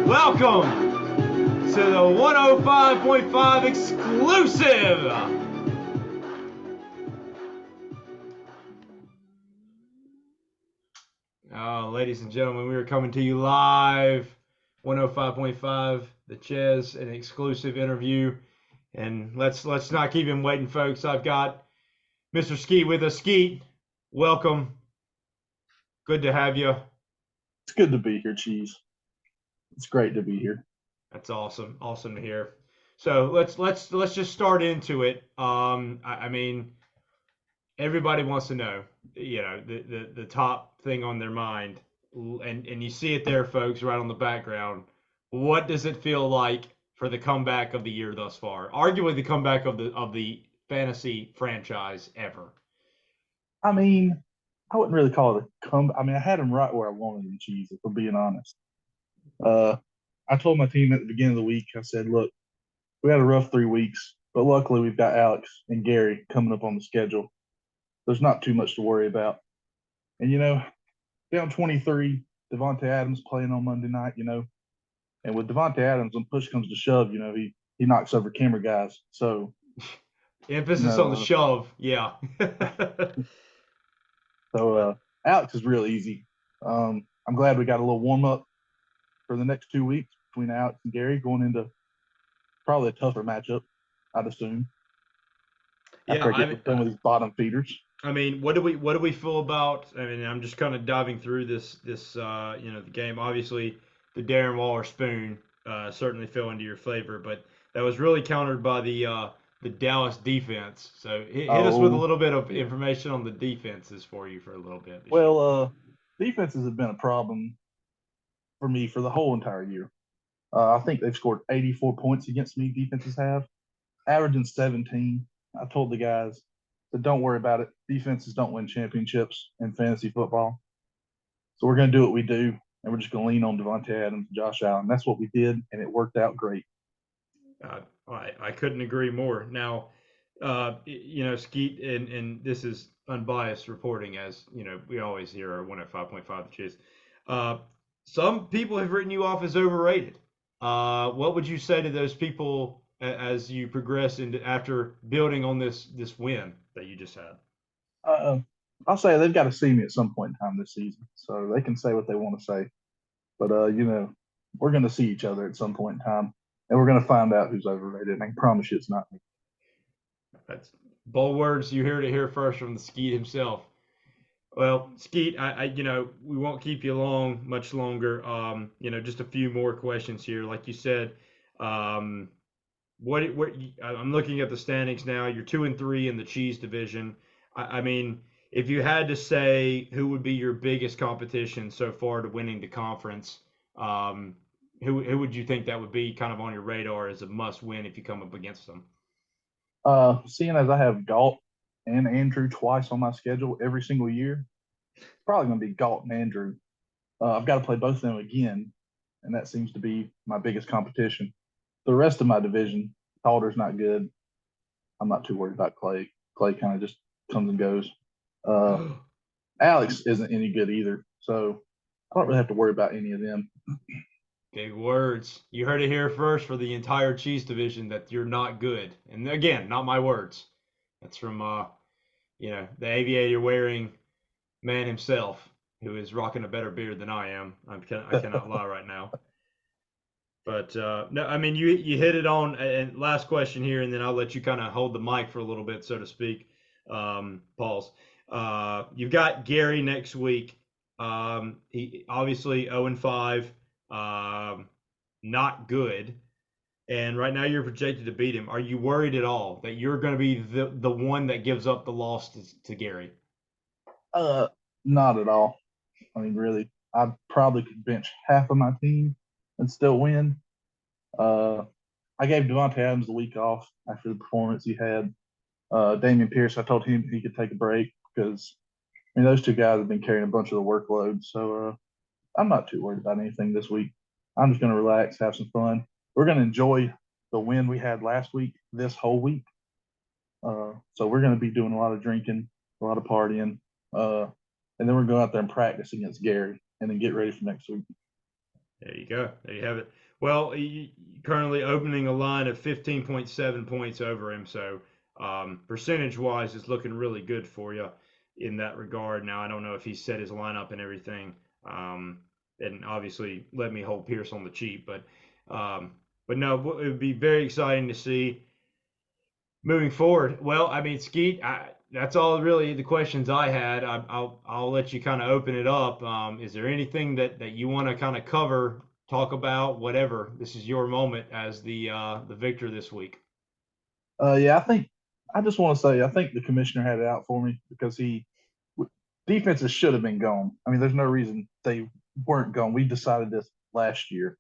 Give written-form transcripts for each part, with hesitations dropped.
Welcome to the 105.5 exclusive. Ladies and gentlemen, we are coming to you live, 105.5, the Chez an exclusive interview. And let's not keep him waiting, folks. I've got Mr. Skeet with us. Skeet, welcome. Good to have you. It's good to be here, Cheese. It's great to be here. That's awesome. Awesome to hear. So let's just start into it. I mean, everybody wants to know, the top thing on their mind, and you see it there, folks, right on the background. What does it feel like for the comeback of the year thus far? Arguably the comeback of the fantasy franchise ever. I mean, I wouldn't really call it a come. I mean, I had him right where I wanted him, Cheese, if I'm being honest. I told my team at the beginning of the week, I said, look, we had a rough 3 weeks, but luckily we've got Alex and Gary coming up on the schedule. There's not too much to worry about. And, down 23, Devontae Adams playing on Monday night, and with Devontae Adams, when push comes to shove, he knocks over camera guys. So emphasis on the shove, yeah. So Alex is real easy. I'm glad we got a little warm up for the next 2 weeks between Alex and Gary going into probably a tougher matchup, I'd assume. After I get done with these bottom feeders. I mean, what do we feel about? I mean, I'm just kind of diving through this the game. Obviously, the Darren Waller spoon certainly fell into your favor, but that was really countered by the Dallas defense. So hit us with a little bit of information on the defenses for you for a little bit. Well, defenses have been a problem for me for the whole entire year. I think they've scored 84 points against me. Defenses have averaging 17. I told the guys that don't worry about it. Defenses don't win championships in fantasy football. So we're going to do what we do, and we're just going to lean on Devontae Adams and Josh Allen. That's what we did, and it worked out great. I couldn't agree more. Now, Skeet, and this is unbiased reporting, as we always hear our 105.5 the Chiz. Some people have written you off as overrated. What would you say to those people as you progress into after building on this win that you just had? I'll say they've got to see me at some point in time this season, so they can say what they want to say. But we're going to see each other at some point in time, and we're going to find out who's overrated. And I can promise you, it's not me. That's bold words. You heard it here first from the Skeet himself. Well, Skeet, we won't keep you much longer. Just a few more questions here. Like you said, I'm looking at the standings now. You're 2-3 in the cheese division. I mean, if you had to say who would be your biggest competition so far to winning the conference, who would you think that would be kind of on your radar as a must win if you come up against them? Seeing as I have Galt and Andrew twice on my schedule every single year, it's probably going to be Galt and Andrew. I've got to play both of them again, and that seems to be my biggest competition. The rest of my division, Calder's not good. I'm not too worried about Clay. Clay kind of just comes and goes. Alex isn't any good either, so I don't really have to worry about any of them. Big words. You heard it here first for the entire cheese division that you're not good. And again, not my words. That's from the aviator wearing man himself, who is rocking a better beard than I am. I cannot lie right now. But no, I mean you hit it on. And last question here, and then I'll let you kind of hold the mic for a little bit, so to speak. Pauls. You've got Gary next week. He obviously 0-5. Not good, and right now you're projected to beat him. Are you worried at all that you're going to be the one that gives up the loss to Gary? Not at all. I mean, really, I probably could bench half of my team and still win. I gave Devontae Adams the week off after the performance he had. Damian Pierce, I told him he could take a break because those two guys have been carrying a bunch of the workload. So I'm not too worried about anything this week. I'm just going to relax, have some fun. We're going to enjoy the win we had last week this whole week. So we're going to be doing a lot of drinking, a lot of partying, and then we're going out there and practice against Gary and then get ready for next week. There you go. There you have it. Well, currently opening a line of 15.7 points over him. So percentage wise, it's looking really good for you in that regard. Now, I don't know if he set his lineup and everything. Um, and obviously let me hold Pierce on the cheap, um, but no, it would be very exciting to see moving forward. Well, I mean, Skeet, that's all really the questions I had. I'll let you kind of open it up. Is there anything that you want to kind of cover, talk about, whatever? This is your moment as the victor this week. Yeah, I just want to say I think the commissioner had it out for me because defenses should have been gone. I mean, there's no reason they weren't gone. We decided this last year,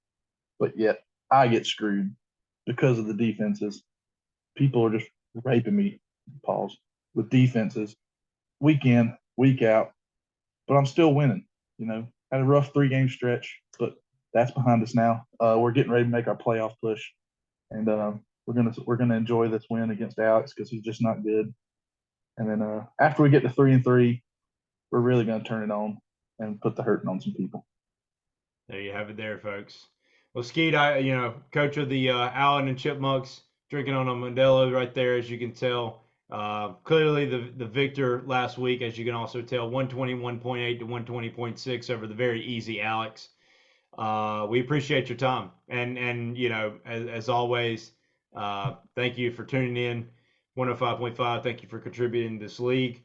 but yet I get screwed because of the defenses. People are just raping me, pause, with defenses week in, week out, but I'm still winning. Had a rough 3 game stretch, but that's behind us now. We're getting ready to make our playoff push, and we're gonna enjoy this win against Alex because he's just not good. And then after we get to 3-3, we're really gonna turn it on and put the hurting on some people. There you have it, there, folks. Well, Skeet, coach of the Allen and Chipmunks, drinking on a Modelo right there, as you can tell. Clearly, the victor last week, as you can also tell, 121.8 to 120.6 over the very easy Alex. We appreciate your time, and as always, thank you for tuning in. 105.5. Thank you for contributing to this league.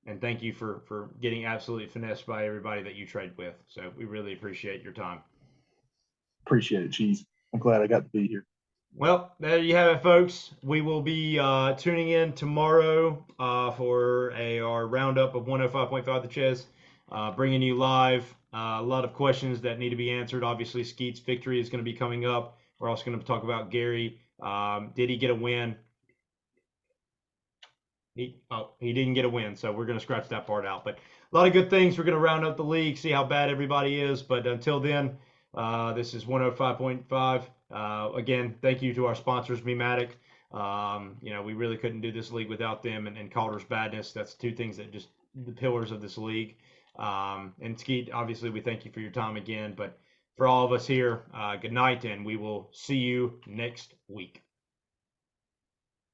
And thank you for getting absolutely finessed by everybody that you trade with. So we really appreciate your time. Appreciate it, Cheese. I'm glad I got to be here. Well, there you have it, folks. We will be tuning in tomorrow for our roundup of 105.5 The Ches, bringing you live a lot of questions that need to be answered. Obviously, Skeet's victory is going to be coming up. We're also going to talk about Gary. Did he get a win? He didn't get a win, so we're going to scratch that part out. But a lot of good things. We're going to round up the league, see how bad everybody is. But until then, this is 105.5. Again, thank you to our sponsors, Mematic. We really couldn't do this league without them, and Calder's Badness. That's two things that just the pillars of this league. And Skeet, obviously, we thank you for your time again. But for all of us here, good night, and we will see you next week.